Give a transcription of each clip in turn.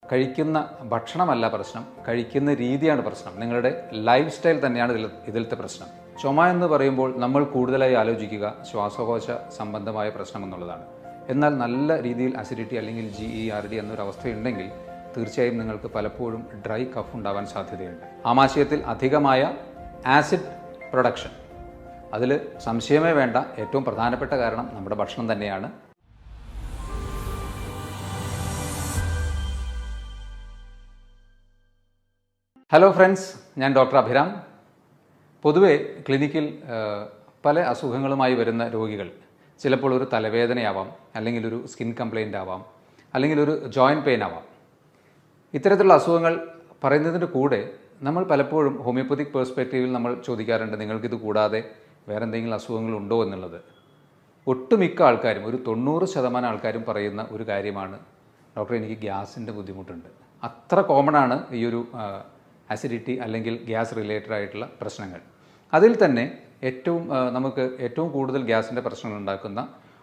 കഴിക്കുന്ന ഭക്ഷണമല്ല പ്രശ്നം, കഴിക്കുന്ന രീതിയാണ് പ്രശ്നം. നിങ്ങളുടെ ലൈഫ് സ്റ്റൈൽ തന്നെയാണ് ഇതിലത്തെ പ്രശ്നം. ചുമ എന്ന് പറയുമ്പോൾ നമ്മൾ കൂടുതലായി ആലോചിക്കുക ശ്വാസകോശ സംബന്ധമായ പ്രശ്നം എന്നുള്ളതാണ്. എന്നാൽ നല്ല രീതിയിൽ അസിഡിറ്റി അല്ലെങ്കിൽ GERD എന്നൊരവസ്ഥയുണ്ടെങ്കിൽ തീർച്ചയായും നിങ്ങൾക്ക് പലപ്പോഴും ഡ്രൈ കഫ് ഉണ്ടാവാൻ സാധ്യതയുണ്ട്. ആമാശയത്തിൽ അധികമായ ആസിഡ് പ്രൊഡക്ഷൻ, അതിൽ സംശയമേ വേണ്ട. ഏറ്റവും പ്രധാനപ്പെട്ട കാരണം നമ്മുടെ ഭക്ഷണം തന്നെയാണ്. ഹലോ ഫ്രണ്ട്സ്, ഞാൻ ഡോക്ടർ അഭിരാം. പൊതുവെ ക്ലിനിക്കിൽ പല അസുഖങ്ങളുമായി വരുന്ന രോഗികൾ ചിലപ്പോൾ ഒരു തലവേദനയാവാം, അല്ലെങ്കിൽ ഒരു സ്കിൻ കംപ്ലയിൻ്റ് ആവാം, അല്ലെങ്കിൽ ഒരു ജോയിൻറ്റ് പെയിൻ ആവാം. ഇത്തരത്തിലുള്ള അസുഖങ്ങൾ പറയുന്നതിൻ്റെ കൂടെ നമ്മൾ പലപ്പോഴും ഹോമിയോപ്പതിക് പേഴ്സ്പെക്റ്റീവിൽ നമ്മൾ ചോദിക്കാറുണ്ട്, നിങ്ങൾക്കിത് കൂടാതെ വേറെ എന്തെങ്കിലും അസുഖങ്ങളുണ്ടോ എന്നുള്ളത്. ഒട്ടുമിക്ക ആൾക്കാരും, ഒരു 90% ആൾക്കാരും പറയുന്ന ഒരു കാര്യമാണ്, ഡോക്ടർ എനിക്ക് ഗ്യാസിൻ്റെ ബുദ്ധിമുട്ടുണ്ട്. അത്ര കോമൺ ആണ് ഈ ഒരു അസിഡിറ്റി അല്ലെങ്കിൽ ഗ്യാസ് റിലേറ്റഡ് ആയിട്ടുള്ള പ്രശ്നങ്ങൾ. അതിൽ തന്നെ നമുക്ക് ഏറ്റവും കൂടുതൽ ഗ്യാസിൻ്റെ പ്രശ്നങ്ങൾ ഉണ്ടാക്കുന്ന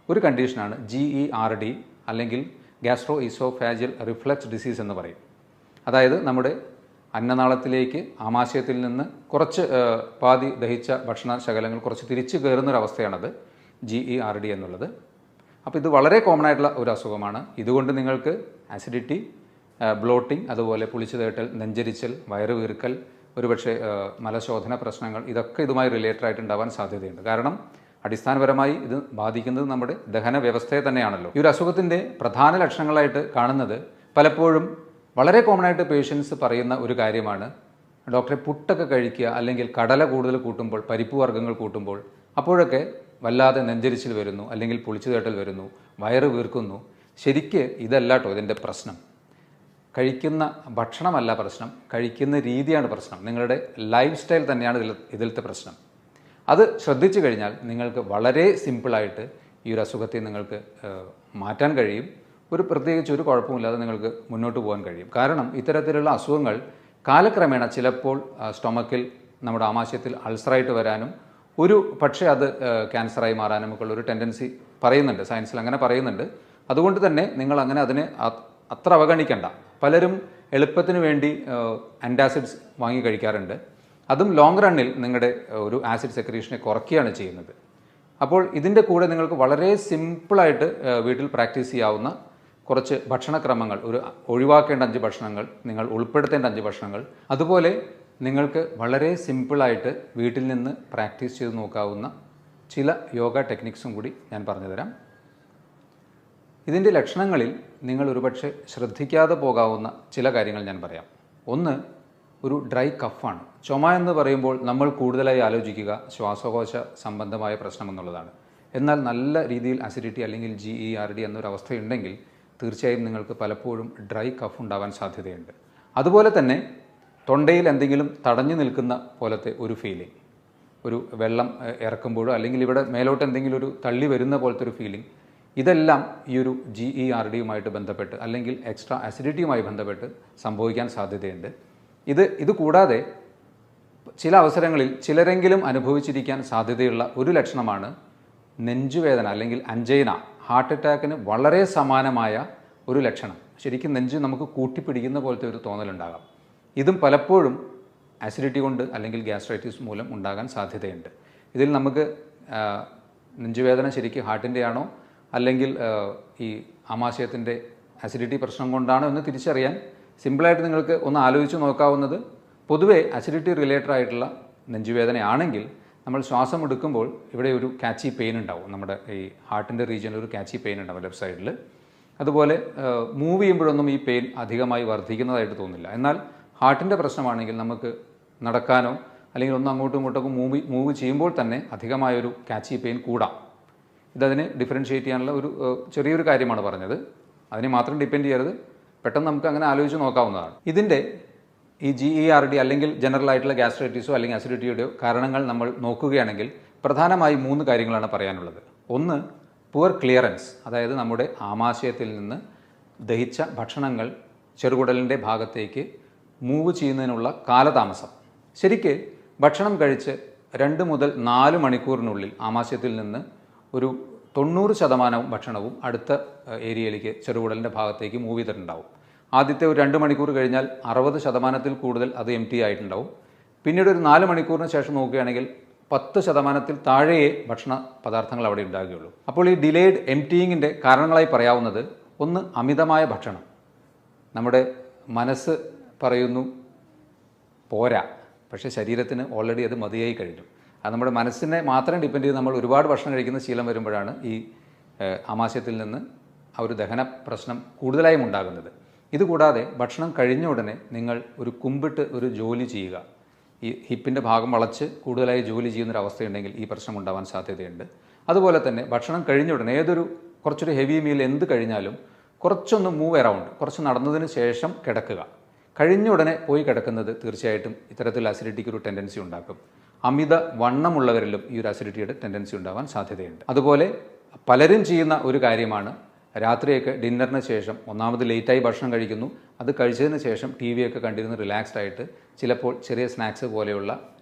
ഒരു കണ്ടീഷനാണ് GERD അല്ലെങ്കിൽ ഗ്യാസ്ട്രോ ഈസോഫാജിയൽ റിഫ്ലക്സ് ഡിസീസ് എന്ന് പറയും. അതായത് നമ്മുടെ അന്നനാളത്തിലേക്ക് ആമാശയത്തിൽ നിന്ന് കുറച്ച് പാതി ദഹിച്ച ഭക്ഷണ ശകലങ്ങൾ കുറച്ച് തിരിച്ചു കയറുന്നൊരവസ്ഥയാണത് GERD എന്നുള്ളത്. അപ്പോൾ ഇത് വളരെ കോമൺ ആയിട്ടുള്ള ഒരു അസുഖമാണ്. ഇതുകൊണ്ട് നിങ്ങൾക്ക് അസിഡിറ്റി, ബ്ലോട്ടിംഗ്, അതുപോലെ പുളിച്ചു തേട്ടൽ, നെഞ്ചരിച്ചൽ, വയറ് വീർക്കൽ, ഒരുപക്ഷെ മലശോധന പ്രശ്നങ്ങൾ, ഇതൊക്കെ ഇതുമായി റിലേറ്റഡ് ആയിട്ട് ഉണ്ടാവാൻ സാധ്യതയുണ്ട്. കാരണം അടിസ്ഥാനപരമായി ഇത് ബാധിക്കുന്നത് നമ്മുടെ ദഹന വ്യവസ്ഥയെ തന്നെയാണല്ലോ. ഈ ഒരു അസുഖത്തിൻ്റെ പ്രധാന ലക്ഷണങ്ങളായിട്ട് കാണുന്നത് പലപ്പോഴും വളരെ കോമൺ ആയിട്ട് പേഷ്യൻസ് പറയുന്ന ഒരു കാര്യമാണ്, ഡോക്ടറെ പുട്ടൊക്കെ കഴിക്കുക, അല്ലെങ്കിൽ കടല കൂടുതൽ കൂട്ടുമ്പോൾ, പരിപ്പ് വർഗ്ഗങ്ങൾ കൂട്ടുമ്പോൾ അപ്പോഴൊക്കെ വല്ലാതെ നെഞ്ചരിച്ചിൽ വരുന്നു, അല്ലെങ്കിൽ പുളിച്ചു തേട്ടൽ വരുന്നു, വയറ് വീർക്കുന്നു. ശരിക്ക് ഇതല്ല കേട്ടോ ഇതിൻ്റെ പ്രശ്നം. കഴിക്കുന്ന ഭക്ഷണമല്ല പ്രശ്നം, കഴിക്കുന്ന രീതിയാണ് പ്രശ്നം. നിങ്ങളുടെ ലൈഫ് സ്റ്റൈൽ തന്നെയാണ് ഇതിലത്തെ പ്രശ്നം. അത് ശ്രദ്ധിച്ചു കഴിഞ്ഞാൽ നിങ്ങൾക്ക് വളരെ സിമ്പിളായിട്ട് ഈ ഒരു അസുഖത്തെ നിങ്ങൾക്ക് മാറ്റാൻ കഴിയും. പ്രത്യേകിച്ച് ഒരു കുഴപ്പമില്ലാതെ നിങ്ങൾക്ക് മുന്നോട്ട് പോകാൻ കഴിയും. കാരണം ഇത്തരത്തിലുള്ള അസുഖങ്ങൾ കാലക്രമേണ ചിലപ്പോൾ സ്റ്റൊമക്കിൽ, നമ്മുടെ ആമാശയത്തിൽ അൾസറായിട്ട് വരാനും പക്ഷേ അത് ക്യാൻസറായി മാറാനും ഒക്കെ ഉള്ളൊരു ടെൻഡൻസി പറയുന്നുണ്ട്, സയൻസിൽ അങ്ങനെ പറയുന്നുണ്ട്. അതുകൊണ്ട് തന്നെ നിങ്ങൾ അങ്ങനെ അതിനെ അത്ര അവഗണിക്കണ്ട. പലരും എളുപ്പത്തിന് വേണ്ടി ആൻറ്റാസിഡ്സ് വാങ്ങി കഴിക്കാറുണ്ട്. അതും ലോങ് റണ്ണിൽ നിങ്ങളുടെ ഒരു ആസിഡ് സെക്രീഷനെ കുറയ്ക്കുകയാണ് ചെയ്യുന്നത്. അപ്പോൾ ഇതിൻ്റെ കൂടെ നിങ്ങൾക്ക് വളരെ സിമ്പിളായിട്ട് വീട്ടിൽ പ്രാക്ടീസ് ചെയ്യാവുന്ന കുറച്ച് ഭക്ഷണക്രമങ്ങൾ, ഒഴിവാക്കേണ്ട 5 ഭക്ഷണങ്ങൾ, നിങ്ങൾ ഉൾപ്പെടുത്തേണ്ട 5 ഭക്ഷണങ്ങൾ, അതുപോലെ നിങ്ങൾക്ക് വളരെ സിമ്പിളായിട്ട് വീട്ടിൽ നിന്ന് പ്രാക്ടീസ് ചെയ്ത് നോക്കാവുന്ന ചില യോഗ ടെക്നിക്സും കൂടി ഞാൻ പറഞ്ഞുതരാം. ഇതിൻ്റെ ലക്ഷണങ്ങളിൽ നിങ്ങൾ ഒരുപക്ഷെ ശ്രദ്ധിക്കാതെ പോകാവുന്ന ചില കാര്യങ്ങൾ ഞാൻ പറയാം. ഒന്ന്, ഒരു ഡ്രൈ കഫാണ്. ചുമ എന്ന് പറയുമ്പോൾ നമ്മൾ കൂടുതലായി ആലോചിക്കുക ശ്വാസകോശ സംബന്ധമായ പ്രശ്നം എന്നുള്ളതാണ്. എന്നാൽ നല്ല രീതിയിൽ അസിഡിറ്റി അല്ലെങ്കിൽ GERD എന്നൊരവസ്ഥയുണ്ടെങ്കിൽ തീർച്ചയായും നിങ്ങൾക്ക് പലപ്പോഴും ഡ്രൈ കഫ് ഉണ്ടാവാൻ സാധ്യതയുണ്ട്. അതുപോലെ തന്നെ തൊണ്ടയിൽ എന്തെങ്കിലും തടഞ്ഞു നിൽക്കുന്ന പോലത്തെ ഒരു ഫീലിംഗ്, ഒരു വെള്ളം ഇറക്കുമ്പോഴോ അല്ലെങ്കിൽ ഇവിടെ മേലോട്ട് എന്തെങ്കിലും ഒരു തള്ളി വരുന്ന പോലത്തെ ഒരു ഫീലിംഗ്, ഇതെല്ലാം ഈ ഒരു GERDയുമായിട്ട് ബന്ധപ്പെട്ട് അല്ലെങ്കിൽ എക്സ്ട്രാ അസിഡിറ്റിയുമായി ബന്ധപ്പെട്ട് സംഭവിക്കാൻ സാധ്യതയുണ്ട്. ഇത് കൂടാതെ ചില അവസരങ്ങളിൽ ചിലരെങ്കിലും അനുഭവിച്ചിരിക്കാൻ സാധ്യതയുള്ള ഒരു ലക്ഷണമാണ് നെഞ്ചുവേദന അല്ലെങ്കിൽ അഞ്ചൈന. ഹാർട്ട് അറ്റാക്കിന് വളരെ സമാനമായ ഒരു ലക്ഷണം. ശരിക്കും നെഞ്ച് നമുക്ക് കൂട്ടിപ്പിടിക്കുന്ന പോലത്തെ ഒരു തോന്നലുണ്ടാകാം. ഇതും പലപ്പോഴും അസിഡിറ്റി കൊണ്ട് അല്ലെങ്കിൽ ഗ്യാസ്ട്രൈറ്റിസ് മൂലം ഉണ്ടാകാൻ സാധ്യതയുണ്ട്. ഇതിൽ നമുക്ക് നെഞ്ചുവേദന ശരിക്കും ഹാർട്ടിൻ്റെ ആണോ അല്ലെങ്കിൽ ഈ ആമാശയത്തിൻ്റെ അസിഡിറ്റി പ്രശ്നം കൊണ്ടാണോ എന്ന് തിരിച്ചറിയാൻ സിമ്പിളായിട്ട് നിങ്ങൾക്ക് ഒന്ന് ആലോചിച്ച് നോക്കാവുന്നത്, പൊതുവേ അസിഡിറ്റി റിലേറ്റഡ് ആയിട്ടുള്ള നെഞ്ചുവേദനയാണെങ്കിൽ നമ്മൾ ശ്വാസം എടുക്കുമ്പോൾ ഇവിടെ ഒരു കാച്ചി പെയിൻ ഉണ്ടാവും. നമ്മുടെ ഈ ഹാർട്ടിൻ്റെ റീജിയനിൽ ഒരു കാച്ചി പെയിൻ ഉണ്ടാവും ലെഫ്റ്റ് സൈഡിൽ. അതുപോലെ മൂവ് ചെയ്യുമ്പോഴൊന്നും ഈ പെയിൻ അധികമായി വർദ്ധിക്കുന്നതായിട്ട് തോന്നില്ല. എന്നാൽ ഹാർട്ടിൻ്റെ പ്രശ്നമാണെങ്കിൽ നമുക്ക് നടക്കാനോ അല്ലെങ്കിൽ ഒന്ന് അങ്ങോട്ടും ഇങ്ങോട്ടൊക്കെ മൂവ് ചെയ്യുമ്പോൾ തന്നെ അധികമായൊരു കാച്ചി പെയിൻ കൂടാം. ഇതതിനെ ഡിഫറൻഷ്യേറ്റ് ചെയ്യാനുള്ള ഒരു ചെറിയൊരു കാര്യമാണ് പറഞ്ഞത്. അതിനെ മാത്രം ഡിപ്പെൻഡ് ചെയ്യരുത്, പെട്ടെന്ന് നമുക്ക് അങ്ങനെ ആലോചിച്ച് നോക്കാവുന്നതാണ്. ഇതിൻ്റെ ഈ GERD അല്ലെങ്കിൽ ജനറൽ ആയിട്ടുള്ള ഗ്യാസ്ട്രൈറ്റിസോ അല്ലെങ്കിൽ അസിഡിറ്റിയുടെയോ കാരണങ്ങൾ നമ്മൾ നോക്കുകയാണെങ്കിൽ പ്രധാനമായും 3 കാര്യങ്ങളാണ് പറയാനുള്ളത്. ഒന്ന്, പുവർ ക്ലിയറൻസ്, അതായത് നമ്മുടെ ആമാശയത്തിൽ നിന്ന് ദഹിച്ച ഭക്ഷണങ്ങൾ ചെറുകുടലിൻ്റെ ഭാഗത്തേക്ക് മൂവ് ചെയ്യുന്നതിനുള്ള കാലതാമസം. ശരിക്ക് ഭക്ഷണം കഴിച്ച് 2 മുതൽ 4 മണിക്കൂറിനുള്ളിൽ ആമാശയത്തിൽ നിന്ന് ഒരു 90% ഭക്ഷണവും അടുത്ത ഏരിയയിലേക്ക് ചെറുകുടലിൻ്റെ ഭാഗത്തേക്ക് മൂവ് ചെയ്തിട്ടുണ്ടാവും. ആദ്യത്തെ ഒരു 2 മണിക്കൂർ കഴിഞ്ഞാൽ 60% കൂടുതൽ അത് എം ടി ആയിട്ടുണ്ടാവും. പിന്നീട് ഒരു 4 മണിക്കൂറിന് ശേഷം നോക്കുകയാണെങ്കിൽ 10% താഴെയേ ഭക്ഷണ പദാർത്ഥങ്ങൾ അവിടെ ഉണ്ടാകുകയുള്ളൂ. അപ്പോൾ ഈ ഡിലേഡ് എംറ്റിയിങ്ങിൻ്റെ കാരണങ്ങളായി പറയാവുന്നത്, ഒന്ന് അമിതമായ ഭക്ഷണം. നമ്മുടെ മനസ്സ് പറയുന്നു പോരാ, പക്ഷേ ശരീരത്തിന് ഓൾറെഡി അത് മതിയായി കഴിഞ്ഞു. അത് നമ്മുടെ മനസ്സിനെ മാത്രം ഡിപ്പെൻഡ് ചെയ്ത് നമ്മൾ ഒരുപാട് ഭക്ഷണം കഴിക്കുന്ന ശീലം വരുമ്പോഴാണ് ഈ ആമാശയത്തിൽ നിന്ന് ആ ഒരു ദഹന പ്രശ്നം കൂടുതലായും ഉണ്ടാകുന്നത്. ഇതുകൂടാതെ ഭക്ഷണം കഴിഞ്ഞ ഉടനെ നിങ്ങൾ ഒരു കുമ്പിട്ട് ഒരു ജോലി ചെയ്യുക, ഈ ഹിപ്പിൻ്റെ ഭാഗം വളച്ച് കൂടുതലായി ജോലി ചെയ്യുന്നൊരവസ്ഥയുണ്ടെങ്കിൽ ഈ പ്രശ്നം ഉണ്ടാവാൻ സാധ്യതയുണ്ട്. അതുപോലെ തന്നെ ഭക്ഷണം കഴിഞ്ഞ ഉടനെ കുറച്ചൊരു ഹെവി മീൽ എന്ത് കഴിഞ്ഞാലും കുറച്ചൊന്ന് മൂവ് അറൗണ്ട്, കുറച്ച് നടന്നതിന് ശേഷം കിടക്കുക. കഴിഞ്ഞ ഉടനെ പോയി കിടക്കുന്നത് തീർച്ചയായിട്ടും ഇത്തരത്തിൽ അസിഡിറ്റിക്ക് ഒരു ടെൻഡൻസി ഉണ്ടാക്കും. അമിത വണ്ണമുള്ളവരിലും ഈ ഒരു അസിഡിറ്റിയുടെ ടെൻഡൻസി ഉണ്ടാവാൻ സാധ്യതയുണ്ട്. അതുപോലെ പലരും ചെയ്യുന്ന ഒരു കാര്യമാണ്, രാത്രിയൊക്കെ ഡിന്നറിന് ശേഷം ഒന്നാമത് ലേറ്റായി ഭക്ഷണം കഴിക്കുന്നു, അത് കഴിച്ചതിന് ശേഷം ടി വിയൊക്കെ കണ്ടിരുന്ന് റിലാക്സ്ഡ് ആയിട്ട് ചിലപ്പോൾ ചെറിയ സ്നാക്സ് പോലെയുള്ള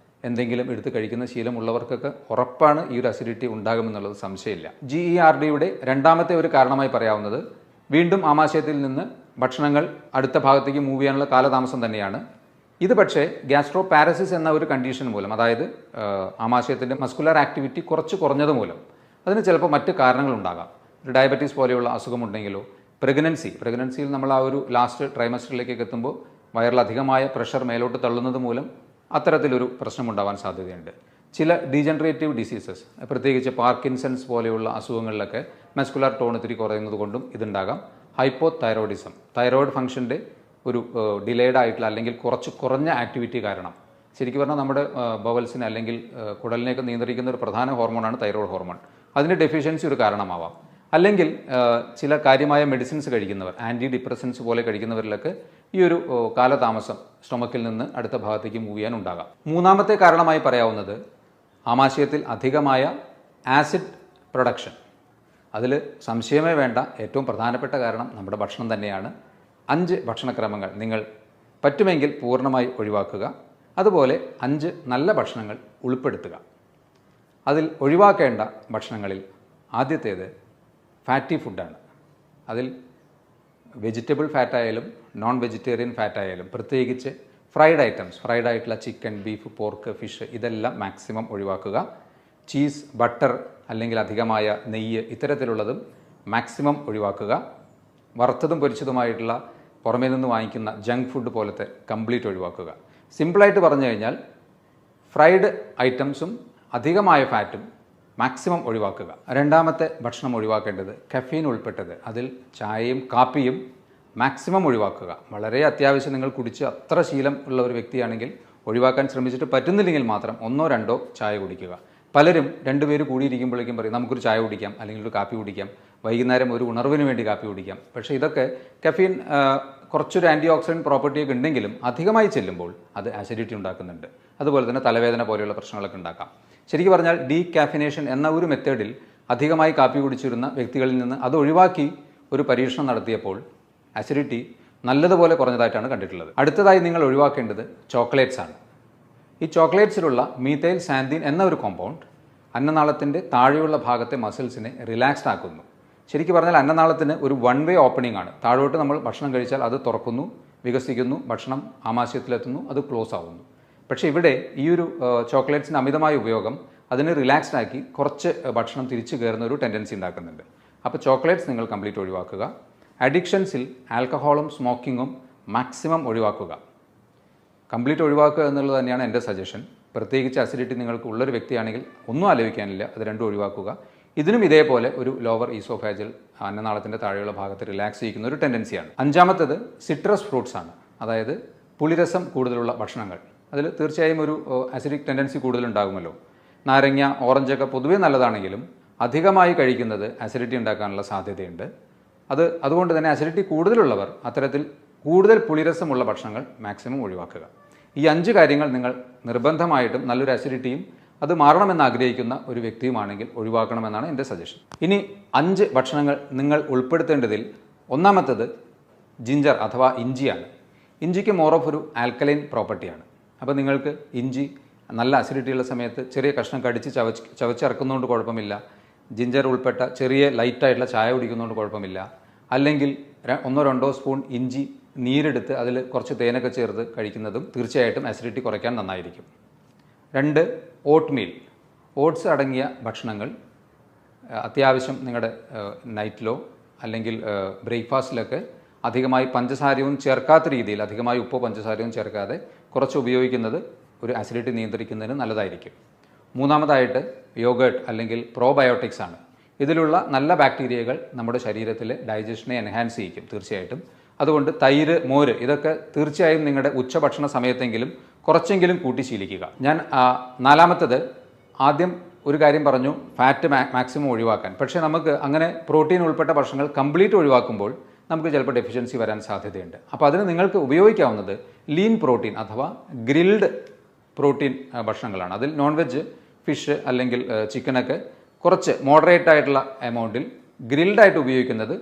എന്തെങ്കിലും എടുത്ത് കഴിക്കുന്ന ശീലമുള്ളവർക്കൊക്കെ ഉറപ്പാണ് ഈ ഒരു അസിഡിറ്റി ഉണ്ടാകുമെന്നുള്ളത് സംശയമില്ല. GERDയുടെ രണ്ടാമത്തെ ഒരു കാരണമായി പറയാവുന്നത് വീണ്ടും ആമാശയത്തിൽ നിന്ന് ഭക്ഷണങ്ങൾ അടുത്ത ഭാഗത്തേക്ക് മൂവ് ചെയ്യാനുള്ള കാലതാമസം തന്നെയാണ്. ഇത് പക്ഷേ ഗ്യാസ്ട്രോ പാരസിസ് എന്ന ഒരു കണ്ടീഷൻ മൂലം, അതായത് ആമാശയത്തിൻ്റെ മസ്കുലർ ആക്ടിവിറ്റി കുറച്ച് കുറഞ്ഞത് മൂലം, അതിന് ചിലപ്പോൾ മറ്റ് കാരണങ്ങളുണ്ടാകാം. ഒരു ഡയബറ്റീസ് പോലെയുള്ള അസുഖമുണ്ടെങ്കിലോ, പ്രഗ്നൻസിയിൽ നമ്മൾ ആ ഒരു ലാസ്റ്റ് ട്രൈമസ്റ്ററിലേക്കൊക്കെ എത്തുമ്പോൾ വയറിൽ അധികമായ പ്രഷർ മേലോട്ട് തള്ളുന്നത് മൂലം അത്തരത്തിലൊരു പ്രശ്നമുണ്ടാവാൻ സാധ്യതയുണ്ട്. ചില ഡീജനറേറ്റീവ് ഡിസീസസ്, പ്രത്യേകിച്ച് പാർക്കിൻസൺസ് പോലെയുള്ള അസുഖങ്ങളിലൊക്കെ മസ്കുലർ ടോൺ ഇത്തിരി കുറയുന്നത് കൊണ്ടും ഇതുണ്ടാകാം. ഹൈപ്പോതൈറോയിഡിസം, തൈറോയിഡ് ഫംഗ്ഷൻ്റെ ഒരു ഡിലേഡ് ആയിട്ടുള്ള അല്ലെങ്കിൽ കുറഞ്ഞ ആക്ടിവിറ്റി കാരണം, ശരിക്കും പറഞ്ഞാൽ നമ്മുടെ ബവൽസിനെ അല്ലെങ്കിൽ കുടലിനെയൊക്കെ നിയന്ത്രിക്കുന്ന ഒരു പ്രധാന ഹോർമോണാണ് തൈറോയ്ഡ് ഹോർമോൺ. അതിൻ്റെ ഡെഫിഷ്യൻസി ഒരു കാരണമാവാം. അല്ലെങ്കിൽ ചില കാര്യമായ മെഡിസിൻസ് കഴിക്കുന്നവർ, ആൻറ്റി ഡിപ്രസൻസ് പോലെ കഴിക്കുന്നവരിലൊക്കെ ഈ ഒരു കാലതാമസം സ്റ്റൊമക്കിൽ നിന്ന് അടുത്ത ഭാഗത്തേക്ക് മൂവ് ചെയ്യാൻ ഉണ്ടാകാം. മൂന്നാമത്തെ കാരണമായി പറയാവുന്നത് ആമാശയത്തിൽ അധികമായ ആസിഡ് പ്രൊഡക്ഷൻ. അതിൽ സംശയമേ വേണ്ട, ഏറ്റവും പ്രധാനപ്പെട്ട കാരണം നമ്മുടെ ഭക്ഷണം തന്നെയാണ്. 5 ഭക്ഷണക്രമങ്ങൾ നിങ്ങൾ പറ്റുമെങ്കിൽ പൂർണ്ണമായി ഒഴിവാക്കുക. അതുപോലെ 5 നല്ല ഭക്ഷണങ്ങൾ ഉൾപ്പെടുത്തുക. അതിൽ ഒഴിവാക്കേണ്ട ഭക്ഷണങ്ങളിൽ ആദ്യത്തേത് ഫാറ്റി ഫുഡാണ്. അതിൽ വെജിറ്റബിൾ ഫാറ്റായാലും നോൺ വെജിറ്റേറിയൻ ഫാറ്റായാലും, പ്രത്യേകിച്ച് ഫ്രൈഡ് ഐറ്റംസ്, ഫ്രൈഡ് ആയിട്ടുള്ള ചിക്കൻ, ബീഫ്, പോർക്ക്, ഫിഷ്, ഇതെല്ലാം മാക്സിമം ഒഴിവാക്കുക. ചീസ്, ബട്ടർ അല്ലെങ്കിൽ അധികമായ നെയ്യ്, ഇത്തരത്തിലുള്ളതും മാക്സിമം ഒഴിവാക്കുക. വറുത്തതും പൊരിച്ചതുമായിട്ടുള്ള പുറമേ നിന്ന് വാങ്ങിക്കുന്ന ജങ്ക് ഫുഡ് പോലത്തെ കംപ്ലീറ്റ് ഒഴിവാക്കുക. സിമ്പിളായിട്ട് പറഞ്ഞു കഴിഞ്ഞാൽ ഫ്രൈഡ് ഐറ്റംസും അധികമായ ഫാറ്റും മാക്സിമം ഒഴിവാക്കുക. രണ്ടാമത്തെ ഭക്ഷണം ഒഴിവാക്കേണ്ടത് കഫീൻ ഉൾപ്പെട്ടത്, അതിൽ ചായയും കാപ്പിയും മാക്സിമം ഒഴിവാക്കുക. വളരെ അത്യാവശ്യം നിങ്ങൾ കുടിച്ച് അത്ര ശീലം ഉള്ള ഒരു വ്യക്തിയാണെങ്കിൽ ഒഴിവാക്കാൻ ശ്രമിച്ചിട്ട് പറ്റുന്നില്ലെങ്കിൽ മാത്രം 1 or 2 ചായ കുടിക്കുക. പലരും 2 പേര് കൂടിയിരിക്കുമ്പോഴേക്കും പറയും നമുക്കൊരു ചായ കുടിക്കാം അല്ലെങ്കിൽ ഒരു കാപ്പി കുടിക്കാം, വൈകുന്നേരം ഒരു ഉണർവിന് വേണ്ടി കാപ്പി കുടിക്കാം. പക്ഷേ ഇതൊക്കെ കഫീൻ കുറച്ചൊരു ആൻറ്റി ഓക്സിഡൻറ്റ് പ്രോപ്പർട്ടിയൊക്കെ ഉണ്ടെങ്കിലും അധികമായി ചെല്ലുമ്പോൾ അത് ആസിഡിറ്റി ഉണ്ടാക്കുന്നുണ്ട്. അതുപോലെ തന്നെ തലവേദന പോലെയുള്ള പ്രശ്നങ്ങളൊക്കെ ഉണ്ടാക്കാം. ശരിക്കും പറഞ്ഞാൽ ഡീകാഫിനേഷൻ എന്ന ഒരു മെത്തേഡിൽ അധികമായി കാപ്പി കുടിച്ചിരുന്ന വ്യക്തികളിൽ നിന്ന് അത് ഒഴിവാക്കി ഒരു പരീക്ഷണം നടത്തിയപ്പോൾ ആസിഡിറ്റി നല്ലതുപോലെ കുറഞ്ഞതായിട്ടാണ് കണ്ടിട്ടുള്ളത്. അടുത്തതായി നിങ്ങൾ ഒഴിവാക്കേണ്ടത് ചോക്ലേറ്റ്സ് ആണ്. ഈ ചോക്ലേറ്റ്സിലുള്ള മീഥൈൽ സാന്തിൻ എന്ന ഒരു കോമ്പൗണ്ട് അന്നനാളത്തിൻ്റെ താഴെയുള്ള ഭാഗത്തെ മസിൽസിനെ റിലാക്സ്ഡ് ആക്കുന്നു. ശരിക്കും പറഞ്ഞാൽ അന്നനാളത്തിന് ഒരു 1 way ഓപ്പണിംഗ് ആണ്. താഴോട്ട് നമ്മൾ ഭക്ഷണം കഴിച്ചാൽ അത് തുറക്കുന്നു, വികസിക്കുന്നു, ഭക്ഷണം ആമാശയത്തിലെത്തുന്നു, അത് ക്ലോസ് ആവുന്നു. പക്ഷേ ഇവിടെ ഈ ഒരു ചോക്ലേറ്റ്സിൻ്റെ അമിതമായ ഉപയോഗം അതിനെ റിലാക്സ്ഡ് ആക്കി കുറച്ച് ഭക്ഷണം തിരിച്ചു കയറുന്ന ഒരു ടെൻഡൻസി ഉണ്ടാക്കുന്നുണ്ട്. അപ്പോൾ ചോക്ലേറ്റ്സ് നിങ്ങൾ കംപ്ലീറ്റ് ഒഴിവാക്കുക. അഡിക്ഷൻസിൽ ആൽക്കഹോളും സ്മോക്കിങ്ങും മാക്സിമം ഒഴിവാക്കുക. കംപ്ലീറ്റ് ഒഴിവാക്കുക എന്നുള്ളത് തന്നെയാണ് എൻ്റെ സജഷൻ. പ്രത്യേകിച്ച് അസിഡിറ്റി നിങ്ങൾക്ക് ഉള്ളൊരു വ്യക്തിയാണെങ്കിൽ ഒന്നും ആലോചിക്കാനില്ല, അത് രണ്ടും ഒഴിവാക്കുക. ഇതിനും ഇതേപോലെ ഒരു ലോവർ ഈസോഫാജൽ അന്നനാളത്തിൻ്റെ താഴെയുള്ള ഭാഗത്ത് റിലാക്സ് ചെയ്യിക്കുന്ന ഒരു ടെൻഡൻസിയാണ്. അഞ്ചാമത്തേത് സിട്രസ് ഫ്രൂട്ട്സ് ആണ്, അതായത് പുളിരസം കൂടുതലുള്ള ഭക്ഷണങ്ങൾ. അതിൽ തീർച്ചയായും ഒരു അസിഡിക് ടെൻഡൻസി കൂടുതലുണ്ടാകുമല്ലോ. നാരങ്ങ, ഓറഞ്ചൊക്കെ പൊതുവേ നല്ലതാണെങ്കിലും അധികമായി കഴിക്കുന്നത് അസിഡിറ്റി ഉണ്ടാക്കാനുള്ള സാധ്യതയുണ്ട്. അതുകൊണ്ട് തന്നെ അസിഡിറ്റി കൂടുതലുള്ളവർ അത്തരത്തിൽ കൂടുതൽ പുളിരസമുള്ള ഭക്ഷണങ്ങൾ മാക്സിമം ഒഴിവാക്കുക. ഈ 5 കാര്യങ്ങൾ നിങ്ങൾ നിർബന്ധമായിട്ടും നല്ലൊരു അസിഡിറ്റിയും അത് മാറണമെന്ന് ആഗ്രഹിക്കുന്ന ഒരു വ്യക്തിയുമാണെങ്കിൽ ഒഴിവാക്കണമെന്നാണ് എൻ്റെ സജഷൻ. ഇനി 5 ഭക്ഷണങ്ങൾ നിങ്ങൾ ഉൾപ്പെടുത്തേണ്ടതിൽ ഒന്നാമത്തേത് ജിഞ്ചർ അഥവാ ഇഞ്ചിയാണ്. ഇഞ്ചിക്ക് മോർ ഓഫ് ഒരു ആൽക്കലൈൻ പ്രോപ്പർട്ടിയാണ്. അപ്പോൾ നിങ്ങൾക്ക് ഇഞ്ചി നല്ല അസിഡിറ്റിയുള്ള സമയത്ത് ചെറിയ കഷ്ണം കടിച്ച് ചവച്ചിറക്കുന്നതുകൊണ്ട് കുഴപ്പമില്ല. ജിഞ്ചർ ഉൾപ്പെട്ട ചെറിയ ലൈറ്റായിട്ടുള്ള ചായ കുടിക്കുന്നതുകൊണ്ട് കുഴപ്പമില്ല. അല്ലെങ്കിൽ 1 or 2 സ്പൂൺ ഇഞ്ചി നീരെടുത്ത് അതിൽ കുറച്ച് തേനൊക്കെ ചേർത്ത് കഴിക്കുന്നതും തീർച്ചയായിട്ടും അസിഡിറ്റി കുറയ്ക്കാൻ നന്നായിരിക്കും. 2, ഓട്ട്മീൽ. ഓട്സ് അടങ്ങിയ ഭക്ഷണങ്ങൾ അത്യാവശ്യം നിങ്ങളുടെ നൈറ്റിലോ അല്ലെങ്കിൽ ബ്രേക്ക്ഫാസ്റ്റിലൊക്കെ അധികമായി പഞ്ചസാരയും ചേർക്കാത്ത രീതിയിൽ, അധികമായി ഉപ്പോ പഞ്ചസാരയും ചേർക്കാതെ കുറച്ച് ഉപയോഗിക്കുന്നത് ഒരു അസിഡിറ്റി നിയന്ത്രിക്കുന്നതിന് നല്ലതായിരിക്കും. 3-ാമതായിട്ട് യോഗേർട്ട് അല്ലെങ്കിൽ പ്രോബയോട്ടിക്സ് ആണ്. ഇതിലുള്ള നല്ല ബാക്ടീരിയകൾ നമ്മുടെ ശരീരത്തിലെ ഡൈജഷനെ എൻഹാൻസ് ചെയ്യിക്കും തീർച്ചയായിട്ടും. അതുകൊണ്ട് തൈര്, മോര് ഇതൊക്കെ തീർച്ചയായും നിങ്ങളുടെ ഉച്ചഭക്ഷണ സമയത്തെങ്കിലും കുറച്ചെങ്കിലും കൂട്ടി ശീലിക്കുക. ഞാൻ 4-ാമത്തത് ആദ്യം ഒരു കാര്യം പറഞ്ഞു, ഫാറ്റ് മാക്സിമം ഒഴിവാക്കാൻ. പക്ഷേ നമുക്ക് അങ്ങനെ പ്രോട്ടീൻ ഉൾപ്പെട്ട ഭക്ഷണങ്ങൾ കംപ്ലീറ്റ് ഒഴിവാക്കുമ്പോൾ നമുക്ക് ചിലപ്പോൾ ഡെഫിഷ്യൻസി വരാൻ സാധ്യതയുണ്ട്. അപ്പോൾ അതിന് നിങ്ങൾക്ക് ഉപയോഗിക്കാവുന്നത് ലീൻ പ്രോട്ടീൻ അഥവാ ഗ്രിൽഡ് പ്രോട്ടീൻ ഭക്ഷണങ്ങളാണ്. അതിൽ നോൺ വെജ്, ഫിഷ് അല്ലെങ്കിൽ ചിക്കനൊക്കെ കുറച്ച് മോഡറേറ്റ് ആയിട്ടുള്ള എമൗണ്ടിൽ ഗ്രിൽഡായിട്ട് ഉപയോഗിക്കുന്നത്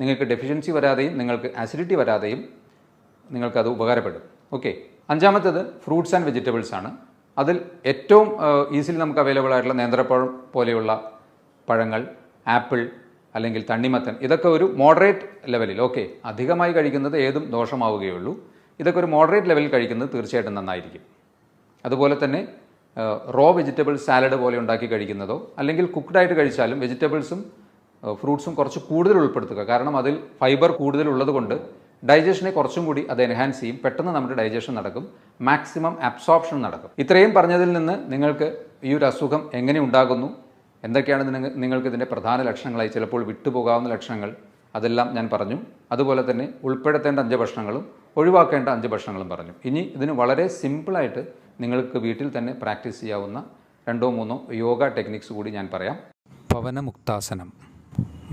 നിങ്ങൾക്ക് ഡെഫിഷ്യൻസി വരാതെയും നിങ്ങൾക്ക് ആസിഡിറ്റി വരാതെയും നിങ്ങൾക്കത് ഉപകാരപ്പെടും. ഓക്കെ. 5-ാമത്തേത് ഫ്രൂട്ട്സ് ആൻഡ് വെജിറ്റബിൾസ് ആണ്. അതിൽ ഏറ്റവും ഈസിലി നമുക്ക് അവൈലബിൾ ആയിട്ടുള്ള നേന്ത്രപ്പഴം പോലെയുള്ള പഴങ്ങൾ, ആപ്പിൾ അല്ലെങ്കിൽ തണ്ണിമത്തൻ, ഇതൊക്കെ ഒരു മോഡറേറ്റ് ലെവലിൽ, ഓക്കെ, അധികമായി കഴിക്കുന്നത് ഏതും ദോഷമാവുകയുള്ളൂ. ഇതൊക്കെ ഒരു മോഡറേറ്റ് ലെവലിൽ കഴിക്കുന്നത് തീർച്ചയായിട്ടും നന്നായിരിക്കും. അതുപോലെ തന്നെ റോ വെജിറ്റബിൾ സാലഡ് പോലെ ഉണ്ടാക്കി കഴിക്കുന്നതോ അല്ലെങ്കിൽ കുക്ക്ഡായിട്ട് കഴിച്ചാലും വെജിറ്റബിൾസും ഫ്രൂട്ട്സും കുറച്ച് കൂടുതൽ ഉൾപ്പെടുത്തുക. കാരണം അതിൽ ഫൈബർ കൂടുതൽ ഉള്ളതുകൊണ്ട് ഡൈജഷനെ കുറച്ചും കൂടി അത് എൻഹാൻസ് ചെയ്യും. പെട്ടെന്ന് നമ്മുടെ ഡൈജഷൻ നടക്കും, മാക്സിമം അബ്സോർപ്ഷൻ നടക്കും. ഇത്രയും പറഞ്ഞതിൽ നിന്ന് നിങ്ങൾക്ക് ഈ ഒരു അസുഖം എങ്ങനെ ഉണ്ടാകുന്നു, എന്തൊക്കെയാണ് നിങ്ങൾക്ക് ഇതിൻ്റെ പ്രധാന ലക്ഷണങ്ങളായി ചിലപ്പോൾ വിട്ടുപോകാവുന്ന ലക്ഷണങ്ങൾ, അതെല്ലാം ഞാൻ പറഞ്ഞു. അതുപോലെ തന്നെ ഉൾപ്പെടുത്തേണ്ട 5 ഭക്ഷണങ്ങളും ഒഴിവാക്കേണ്ട 5 ഭക്ഷണങ്ങളും പറഞ്ഞു. ഇനി ഇതിന് വളരെ സിമ്പിളായിട്ട് നിങ്ങൾക്ക് വീട്ടിൽ തന്നെ പ്രാക്ടീസ് ചെയ്യാവുന്ന 2-3 യോഗ ടെക്നിക്സ് കൂടി ഞാൻ പറയാം. പവനമുക്താസനം.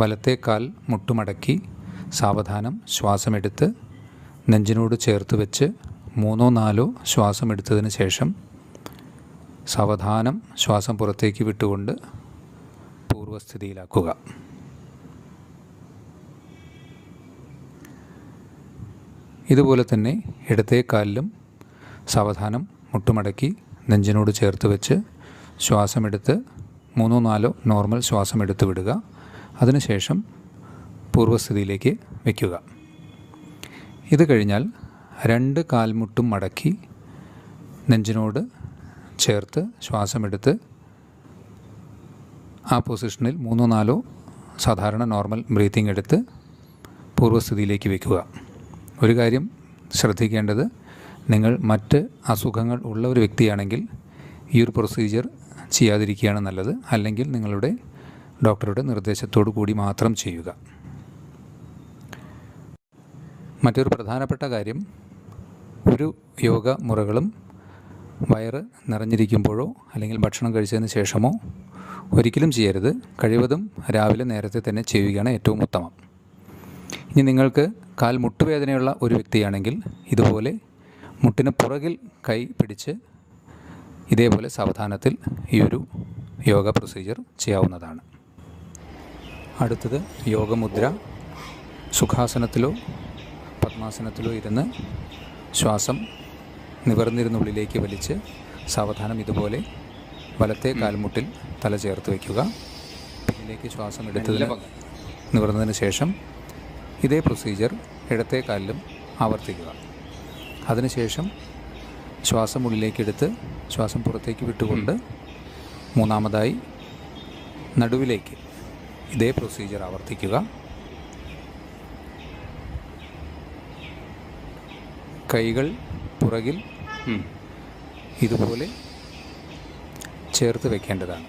വലത്തെ കാൽ മുട്ടുമടക്കി സാവധാനം ശ്വാസമെടുത്ത് നെഞ്ചിനോട് ചേർത്ത് വെച്ച് 3-4 ശ്വാസമെടുത്തതിന് ശേഷം സാവധാനം ശ്വാസം പുറത്തേക്ക് വിട്ടുകൊണ്ട് പൂർവ്വസ്ഥിതിയിലാക്കുക. ഇതുപോലെ തന്നെ ഇടത്തെ കാലിലും സാവധാനം മുട്ടുമടക്കി നെഞ്ചിനോട് ചേർത്ത് വെച്ച് ശ്വാസമെടുത്ത് 3-4 നോർമൽ ശ്വാസമെടുത്ത് വിടുക. അതിനുശേഷം പൂർവ്വസ്ഥിതിയിലേക്ക് വയ്ക്കുക. ഇത് കഴിഞ്ഞാൽ 2 കാൽമുട്ടും മടക്കി നെഞ്ചിനോട് ചേർത്ത് ശ്വാസമെടുത്ത് ആ പൊസിഷനിൽ 3-4 സാധാരണ നോർമൽ ബ്രീത്തിങ് എടുത്ത് പൂർവ്വസ്ഥിതിയിലേക്ക് വയ്ക്കുക. ഒരു കാര്യം ശ്രദ്ധിക്കേണ്ടത്, നിങ്ങൾ മറ്റ് അസുഖങ്ങൾ ഉള്ള ഒരു വ്യക്തിയാണെങ്കിൽ ഈ ഒരു പ്രൊസീജിയർ ചെയ്യാതിരിക്കുകയാണ് നല്ലത്. അല്ലെങ്കിൽ നിങ്ങളുടെ ഡോക്ടറുടെ നിർദ്ദേശത്തോടു കൂടി മാത്രം ചെയ്യുക. മറ്റൊരു പ്രധാനപ്പെട്ട കാര്യം, ഒരു യോഗ മുറകളും വയറ് നിറഞ്ഞിരിക്കുമ്പോഴോ അല്ലെങ്കിൽ ഭക്ഷണം കഴിച്ചതിന് ശേഷമോ ഒരിക്കലും ചെയ്യരുത്. കഴിവതും രാവിലെ നേരത്തെ തന്നെ ചെയ്യുകയാണ് ഏറ്റവും ഉത്തമം. ഇനി നിങ്ങൾക്ക് കാൽ മുട്ടുവേദനയുള്ള ഒരു വ്യക്തിയാണെങ്കിൽ ഇതുപോലെ മുട്ടിന് പുറകിൽ കൈ പിടിച്ച് ഇതേപോലെ സാവധാനത്തിൽ ഈ ഒരു യോഗ പ്രൊസീജിയർ ചെയ്യാവുന്നതാണ്. അടുത്തത് യോഗമുദ്ര. സുഖാസനത്തിലോ പദ്മാസനത്തിലോ ഇരുന്ന് ശ്വാസം നിവർന്നിരുന്നുള്ളിലേക്ക് വലിച്ച് സാവധാനം ഇതുപോലെ വലത്തെ കാൽമുട്ടിൽ തല ചേർത്ത് വയ്ക്കുക. പിന്നിലേക്ക് ശ്വാസം എടുത്തതിന് നിവർന്നതിന് ശേഷം ഇതേ പ്രൊസീജിയർ ഇടത്തെ കാലിലും ആവർത്തിക്കുക. അതിനുശേഷം ശ്വാസം ഉള്ളിലേക്കെടുത്ത് ശ്വാസം പുറത്തേക്ക് വിട്ടുകൊണ്ട് 3-മതായി നടുവിലേക്ക് ഇതേ പ്രൊസീജിയർ ആവർത്തിക്കുക. കൈകൾ പുറകിൽ ഇതുപോലെ ചേർത്ത് വയ്ക്കേണ്ടതാണ്.